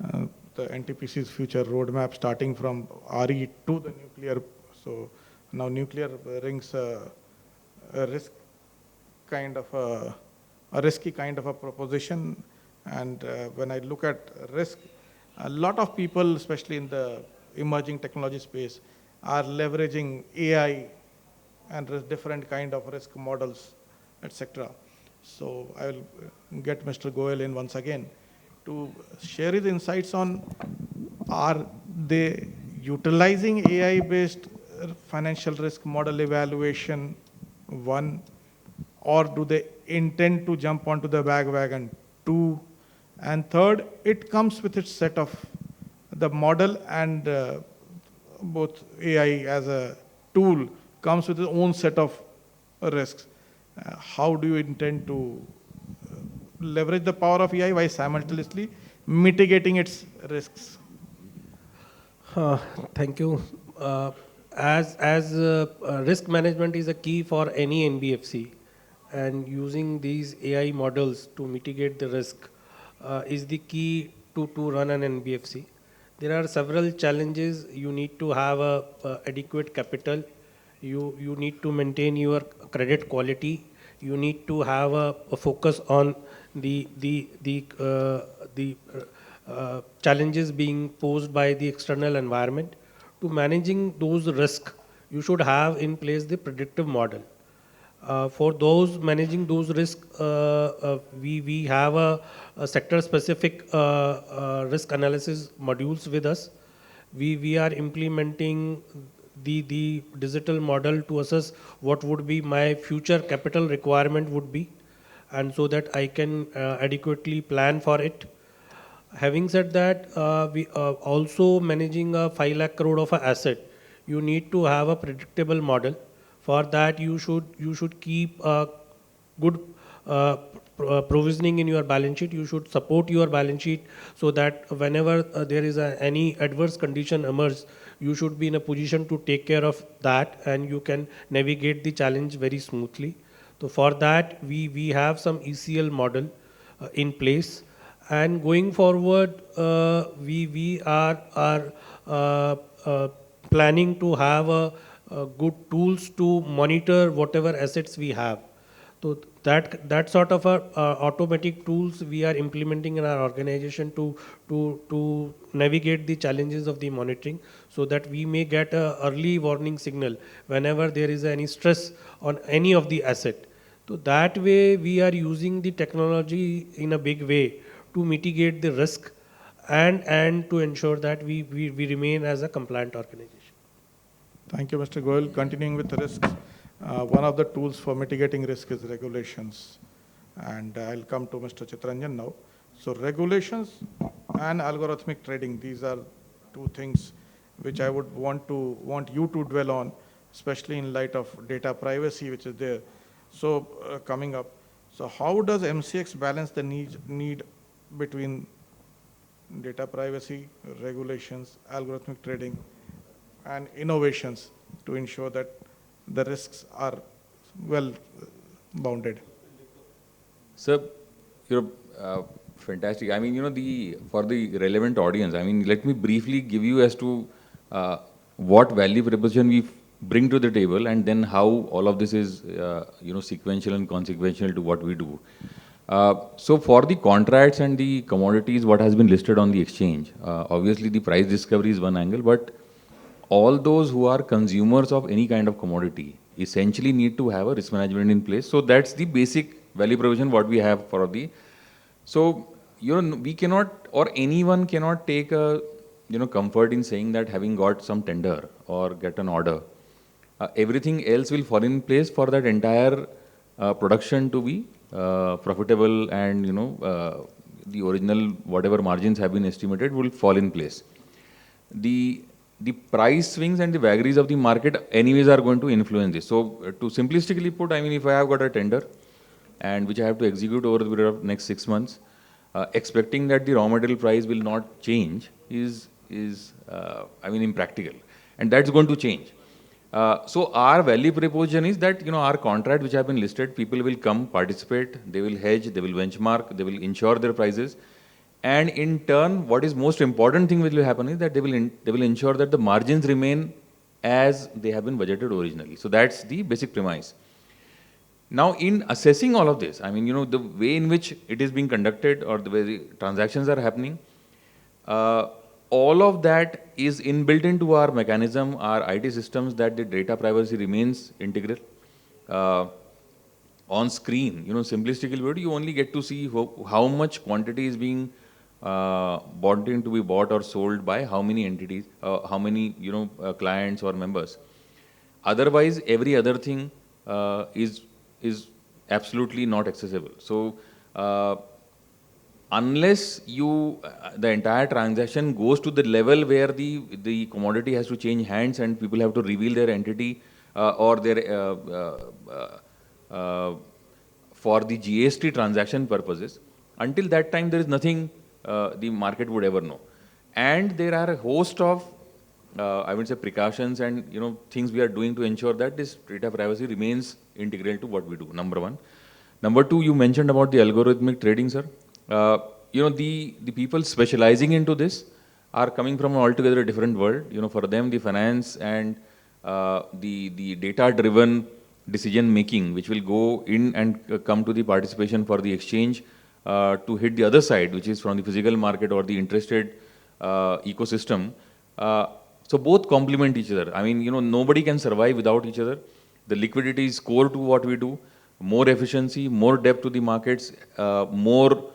the NTPC's future roadmap, starting from RE to the nuclear. So now nuclear brings a risk kind of a risky kind of a proposition. And when I look at risk, a lot of people, especially in the emerging technology space, are leveraging AI and different kind of risk models, etc. So I will get Mr. Goel in once again to share his insights on, are they utilizing AI-based financial risk model evaluation, one, or do they intend to jump onto the bandwagon, two, and third, it comes with its set of the model and both AI as a tool comes with its own set of risks. How do you intend to leverage the power of AI while simultaneously mitigating its risks? Thank you. As risk management is a key for any NBFC, and using these AI models to mitigate the risk is the key to run an NBFC. There are several challenges. You need to have adequate capital. You need to maintain your credit quality. You need to have a focus on the challenges being posed by the external environment. To managing those risks, you should have in place the predictive model. For those managing those risks, we have a sector-specific risk analysis modules with us. We are implementing the digital model to assess what would be my future capital requirement would be, and so that I can adequately plan for it. Having said that, we are also managing a 5 lakh crore of an asset. You need to have a predictable model. For that, you should keep a good provisioning in your balance sheet. You should support your balance sheet so that whenever there is any adverse condition emerges, you should be in a position to take care of that, and you can navigate the challenge very smoothly. So for that, we have some ECL model in place, and going forward, we are planning to have good tools to monitor whatever assets we have. So that sort of automatic tools we are implementing in our organization to navigate the challenges of the monitoring, so that we may get an early warning signal whenever there is any stress on any of the asset. So that way we are using the technology in a big way to mitigate the risk and to ensure that we remain as a compliant organization. Thank you, Mr. Goel. Continuing with the risks, one of the tools for mitigating risk is regulations. And I'll come to Mr. Chitranjan now. So regulations and algorithmic trading, these are two things which I would want you to dwell on, especially in light of data privacy, which is there. So coming up, so how does MCX balance the need between data privacy, regulations, algorithmic trading, and innovations to ensure that the risks are well bounded? Sir, you're fantastic. I mean, for the relevant audience, I mean, let me briefly give you as to what value proposition we bring to the table, and then how all of this is, sequential and consequential to what we do. So for the contracts and the commodities, what has been listed on the exchange, obviously the price discovery is one angle, but all those who are consumers of any kind of commodity essentially need to have a risk management in place. So that's the basic value proposition what we have for the. So, we cannot, or anyone cannot take a, comfort in saying that having got some tender or get an order, everything else will fall in place for that entire production to be profitable, and, the original, whatever margins have been estimated will fall in place. The price swings and the vagaries of the market anyways are going to influence this. So to simplistically put, I mean, if I have got a tender and which I have to execute over the period of next 6 months, expecting that the raw material price will not change is impractical, and that's going to change. So our value proposition is that, our contract which have been listed, people will come, participate, they will hedge, they will benchmark, they will insure their prices. And in turn, what is most important thing which will happen is that they will ensure that the margins remain as they have been budgeted originally. So that's the basic premise. Now, in assessing all of this, I mean, the way in which it is being conducted or the way the transactions are happening, all of that is inbuilt into our mechanism, our IT systems, that the data privacy remains integral. On screen, simplistically, you only get to see how much quantity is being to be bought or sold by how many entities, how many clients or members. Otherwise, every other thing is absolutely not accessible. So unless the entire transaction goes to the level where the commodity has to change hands and people have to reveal their entity or their for the GST transaction purposes, until that time there is nothing the market would ever know. And there are a host of, I would say, precautions and things we are doing to ensure that this data privacy remains integral to what we do, number one. Number two, you mentioned about the algorithmic trading, sir. The people specializing into this are coming from an altogether different world. For them, the finance and the data-driven decision making, which will go in and come to the participation for the exchange, to hit the other side, which is from the physical market or the interested ecosystem. So both complement each other. I mean, nobody can survive without each other. The liquidity is core to what we do. More efficiency, more depth to the markets, more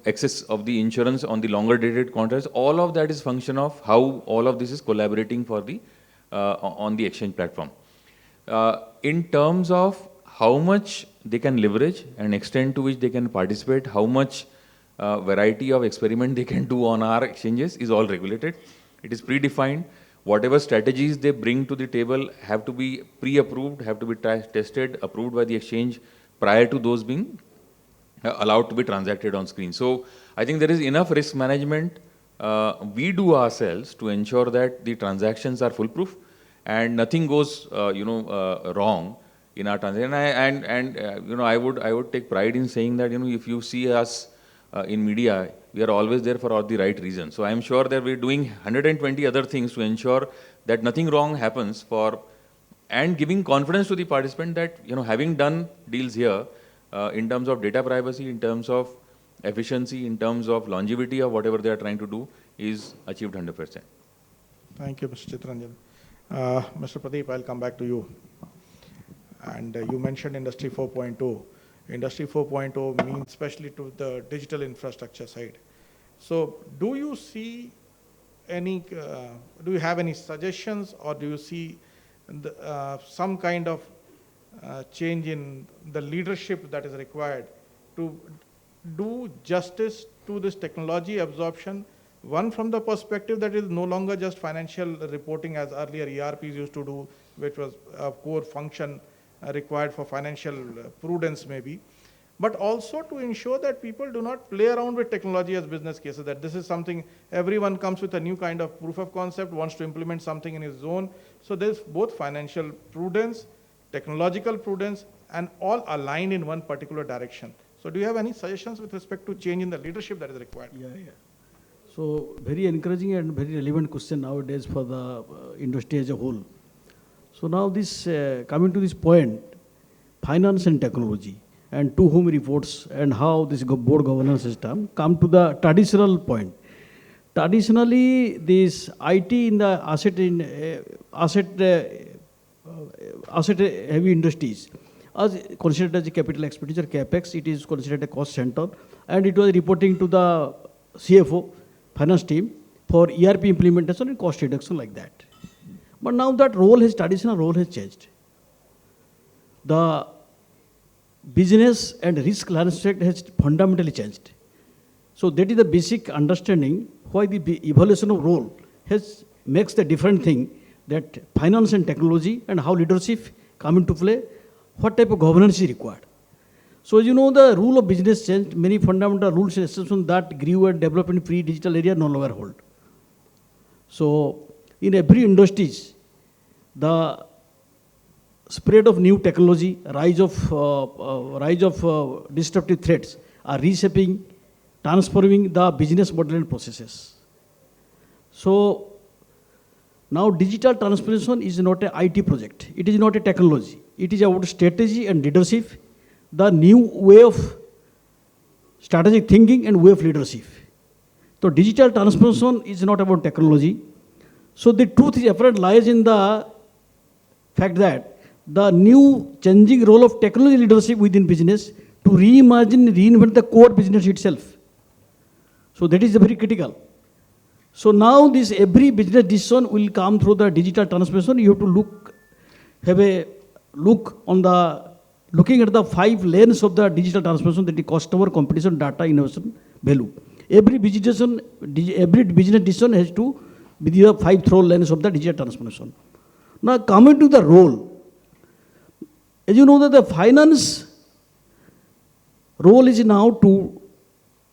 access of the insurance on the longer dated contracts. All of that is function of how all of this is collaborating for the on the exchange platform. In terms of how much they can leverage and extent to which they can participate, how much variety of experiment they can do on our exchanges is all regulated. It is predefined. Whatever strategies they bring to the table have to be pre-approved, have to be tested, approved by the exchange prior to those being allowed to be transacted on screen. So I think there is enough risk management we do ourselves to ensure that the transactions are foolproof and nothing goes wrong in our transaction. I would take pride in saying that if you see us in media, we are always there for all the right reasons. So I am sure that we're doing 120 other things to ensure that nothing wrong happens and giving confidence to the participant that having done deals here in terms of data privacy, in terms of efficiency, in terms of longevity of whatever they are trying to do is achieved 100%. Thank you, Mr. Chitranjan. Mr. Pradeep, I'll come back to you. And you mentioned Industry 4.0. Industry 4.0 means especially to the digital infrastructure side. So do you see any, do you have any suggestions, or do you see some kind of change in the leadership that is required to do justice to this technology absorption One from the perspective that is no longer just financial reporting as earlier ERPs used to do, which was a core function required for financial prudence maybe, but also to ensure that people do not play around with technology as business cases, that this is something everyone comes with a new kind of proof of concept, wants to implement something in his zone. So there's both financial prudence, technological prudence, and all aligned in one particular direction. So do you have any suggestions with respect to change in the leadership that is required? Yeah. So very encouraging and very relevant question nowadays for the industry as a whole. So now this, coming to this point, finance and technology, and to whom reports and how this board governance system come to the traditional point. Traditionally, this IT in the asset heavy industries as considered as a capital expenditure, capex. It is considered a cost center, and it was reporting to the CFO, finance team, for ERP implementation and cost reduction like that. But now that traditional role has changed. The business and risk landscape has fundamentally changed. So that is the basic understanding why the evolution of role makes the different thing, that finance and technology and how leadership come into play, what type of governance is required. So as you know, the rule of business changed, many fundamental rules and exceptions that grew and developed in pre-digital area no longer hold. So in every industries, the spread of new technology, rise of disruptive threats are reshaping, transforming the business model and processes. So now digital transformation is not an IT project. It is not a technology. It is about strategy and leadership, the new way of strategic thinking and way of leadership. So digital transformation is not about technology. So the truth is apparent lies in the fact that the new changing role of technology leadership within business to reimagine, reinvent the core business itself. So that is very critical. So now this every business decision will come through the digital transformation. You have to looking at the 5 lanes of the digital transformation, that is customer, competition, data, innovation, value. Every business decision has to be the 5 through lanes of the digital transformation. Now coming to the role, as you know that the finance role is now to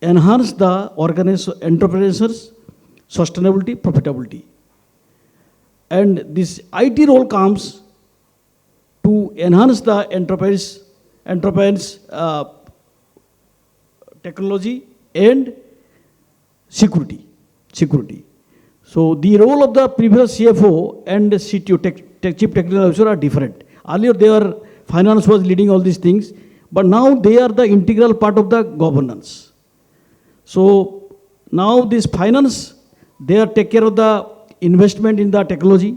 enhance the entrepreneurs' sustainability, profitability. And this IT role comes to enhance the enterprise technology and security. So the role of the previous CFO and CTO, Chief Technical Officer, are different. Earlier finance was leading all these things, but now they are the integral part of the governance. So now this finance, they take care of the investment in the technology.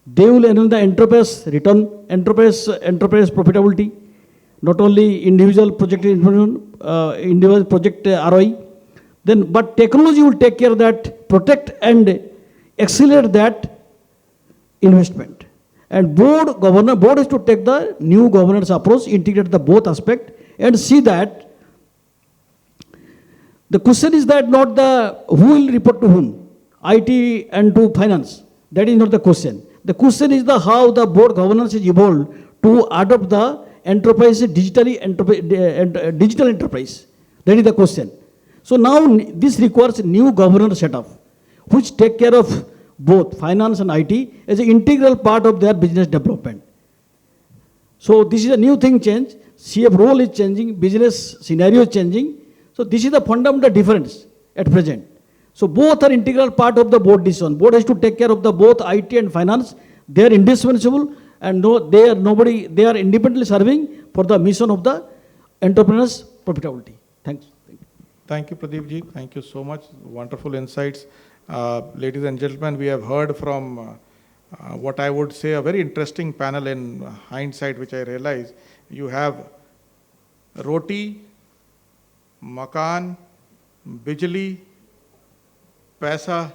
They will enhance the enterprise return, enterprise profitability, not only individual project ROI. But technology will take care of that, protect and accelerate that investment. And board has to take the new governance approach, integrate the both aspect, and see that the question is that not the who will report to whom, IT and to finance. That is not the question. The question is the how the board governance is evolved to adopt the enterprise digital enterprise. That is the question. So now this requires new governance setup, which take care of both finance and IT as an integral part of their business development. So this is a new thing change. CF role is changing, business scenario is changing. So this is the fundamental difference at present. So both are integral part of the board decision. Board has to take care of the both IT and finance. They are indispensable, and they are independently serving for the mission of the entrepreneur's profitability. Thanks. Thank you, Pradeep ji. Thank you so much. Wonderful insights. Ladies and gentlemen, we have heard from what I would say a very interesting panel in hindsight, which I realize you have roti, makan, bijli, paisa,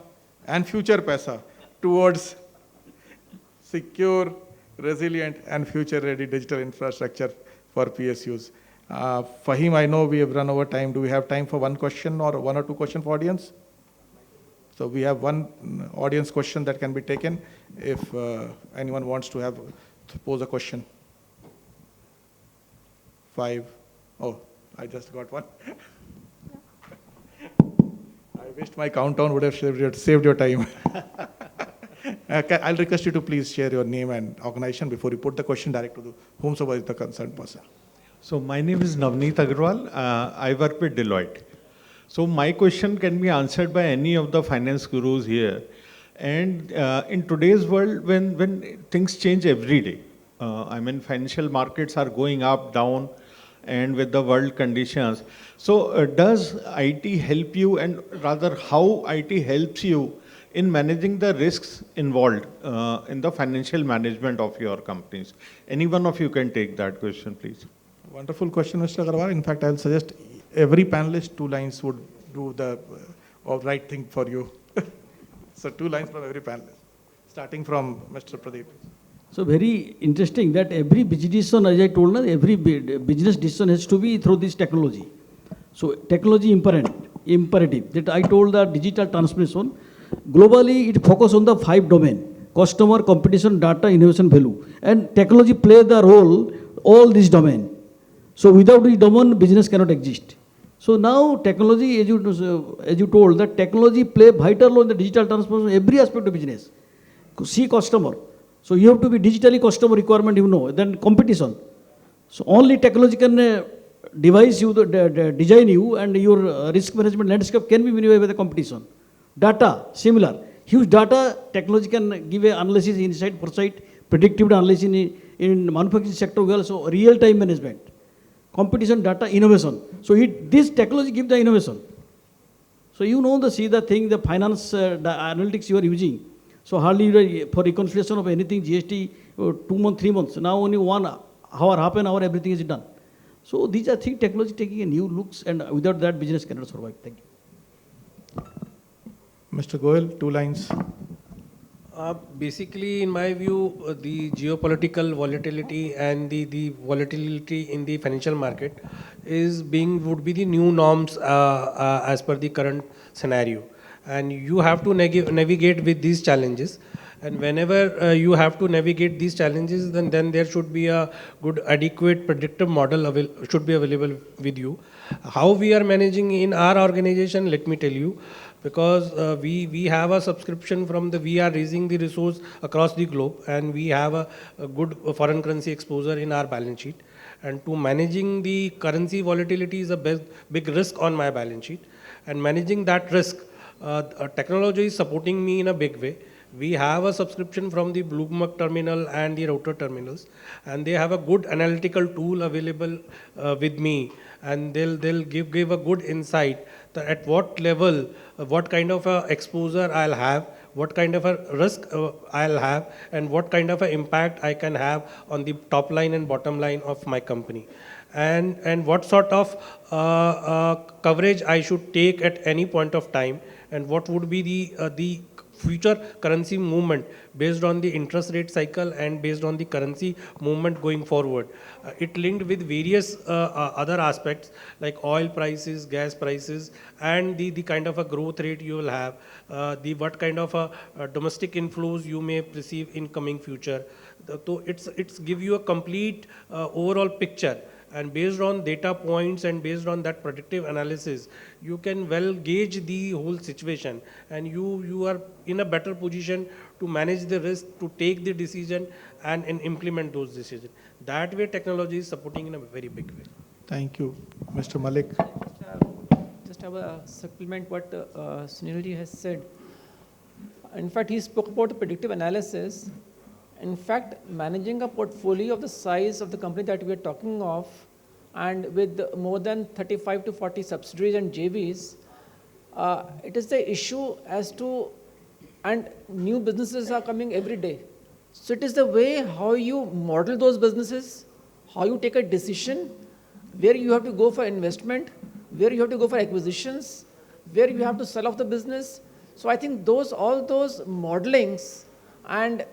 and future paisa towards secure, resilient, and future-ready digital infrastructure for PSUs. Fahim, I know we have run over time. Do we have time for one question or 1 or 2 questions for audience? So we have one audience question that can be taken if anyone wants to pose a question. 5. Oh, I just got one. I wished my countdown would have saved your time. I'll request you to please share your name and organization before you put the question direct to whomsoever is the concerned person. So my name is Navneet Agarwal. I work with Deloitte. So my question can be answered by any of the finance gurus here. And in today's world, when things change every day, I mean, financial markets are going up, down, and with the world conditions. So does IT help you, and rather how IT helps you in managing the risks involved in the financial management of your companies? Any one of you can take that question, please. Wonderful question, Mr. Agarwal. In fact, I'll suggest every panelist 2 lines would do the right thing for you. So 2 lines from every panelist, starting from Mr. Pradeep. So very interesting that every business decision, as I told you, every business decision has to be through this technology. So technology imperative. That I told the digital transformation. Globally, it focuses on the 5 domains: customer, competition, data, innovation, value. And technology play the role all these domains. So without this domain, business cannot exist. So now technology, as you told, that technology play vital role in the digital transformation, every aspect of business. See customer. So you have to be digitally customer requirement, then competition. So only technology can devise you, design you, and your risk management landscape can be managed by the competition. Data, similar. Huge data, technology can give a analysis, insight, foresight, predictive analysis in manufacturing sector, also real-time management. Competition, data, innovation. So this technology gives the innovation. So see the thing, the finance the analytics you are using. So hardly for reconciliation of anything, GST, 2 months, 3 months. Now only 1 hour, half an hour, everything is done. So these are things, technology taking a new looks, and without that, business cannot survive. Thank you. Mr. Goel, 2 lines. Basically, in my view, the geopolitical volatility and the volatility in the financial market would be the new norms as per the current scenario. And you have to navigate with these challenges. And whenever you have to navigate these challenges, then there should be a good, adequate predictive model should be available with you. How we are managing in our organization, let me tell you. Because we have a subscription we are raising the resource across the globe, and we have a good foreign currency exposure in our balance sheet. And to managing the currency volatility is a big risk on my balance sheet. And managing that risk, technology is supporting me in a big way. We have a subscription from the Bloomberg terminal and the router terminals, and they have a good analytical tool available with me, and they'll give a good insight that at what level, what kind of a exposure I'll have, what kind of a risk I'll have, and what kind of an impact I can have on the top line and bottom line of my company. And what sort of coverage I should take at any point of time, and what would be the future currency movement based on the interest rate cycle and based on the currency movement going forward. It linked with various other aspects like oil prices, gas prices, and the kind of a growth rate you will have, what kind of domestic inflows you may receive in coming future. So it's give you a complete overall picture. And based on data points and based on that predictive analysis, you can well gauge the whole situation, and you are in a better position to manage the risk, to take the decision and implement those decisions. That way technology is supporting in a very big way. Thank you. Mr. Malik. Just have a supplement what Sunil ji has said. In fact, he spoke about the predictive analysis. In fact, managing a portfolio of the size of the company that we are talking of, and with more than 35 to 40 subsidiaries and JVs, it is the issue as to, and new businesses are coming every day. So it is the way how you model those businesses, how you take a decision, where you have to go for investment, where you have to go for acquisitions, where you have to sell off the business. So I think all those modelings and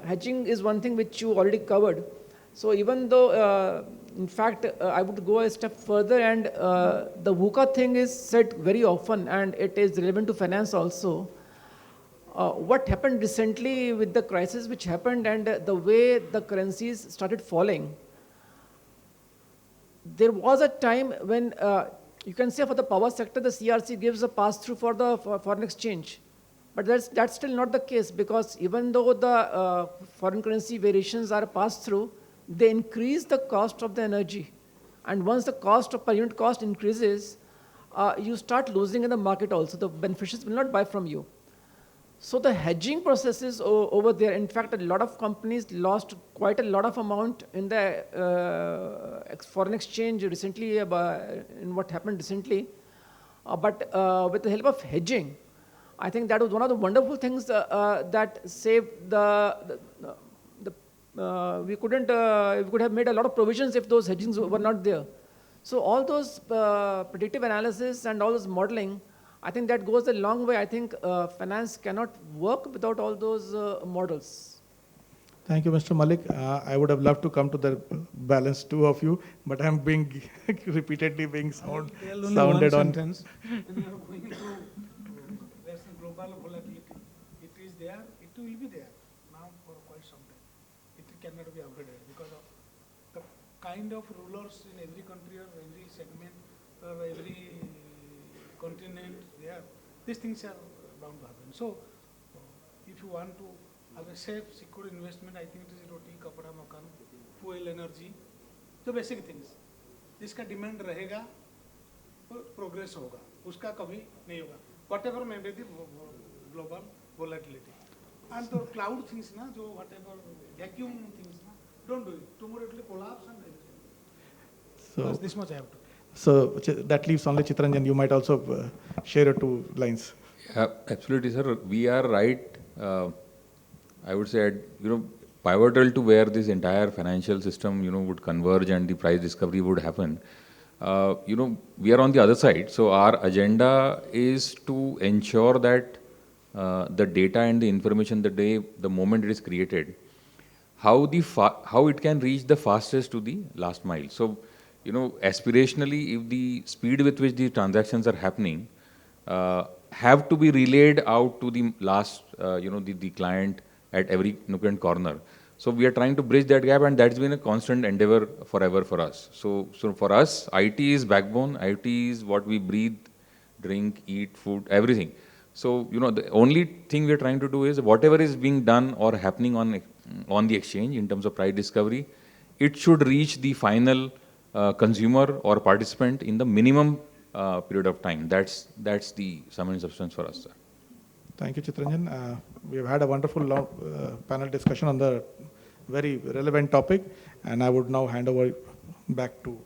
hedging is one thing which you already covered. So even though, in fact, I would go a step further, and the VUCA thing is said very often, and it is relevant to finance also. what happened recently with the crisis which happened and the way the currencies started falling, there was a time when you can say for the power sector, the CRC gives a pass-through for the foreign exchange. But that's still not the case, because even though the foreign currency variations are passed through, they increase the cost of the energy. And once the cost of per unit cost increases, you start losing in the market also. The beneficiaries will not buy from you. So the hedging process is over there. In fact, a lot of companies lost quite a lot of amount in the foreign exchange recently, in what happened recently. But with the help of hedging, I think that was one of the wonderful things that saved we could have made a lot of provisions if those hedgings were not there. So all those predictive analysis and all those modeling, I think that goes a long way. I think finance cannot work without all those models. Thank you, Mr. Malik. I would have loved to come to the balance, two of you, but I'm being repeatedly being sounded on. Sentence. When you are going to there's a global volatility. It is there. It will be there now for quite some time. It cannot be avoided because of the kind of rulers in every country or every segment or every continent there. These things are bound to happen. So, if you want to have a safe, secure investment, I think it is roti, kapda, makan, fuel, energy, the basic things. जिसका demand रहेगा progress होगा, उसका कभी नहीं होगा. Whatever may be the global volatility. And the cloud things, na, जो whatever vacuum things, na, don't do it. Tomorrow it will collapse and everything. So this much I have to. So that leaves only Chitranjan. You might also share your 2 lines. Absolutely, sir. We are right. I would say, pivotal to where this entire financial system, would converge and the price discovery would happen. We are on the other side. So our agenda is to ensure that the data and the information, the moment it is created, how it can reach the fastest to the last mile. So, aspirationally, if the speed with which the transactions are happening have to be relayed out to the last, the client at every nook and corner. So we are trying to bridge that gap, and that's been a constant endeavor forever for us. So for us, IT is backbone. IT is what we breathe, drink, eat, food, everything. So, the only thing we are trying to do is whatever is being done or happening on the exchange in terms of price discovery, it should reach the final consumer or participant in the minimum period of time. That's the sum and substance for us, sir. Thank you, Chitranjan. We have had a wonderful long, panel discussion on the very relevant topic, and I would now hand over back to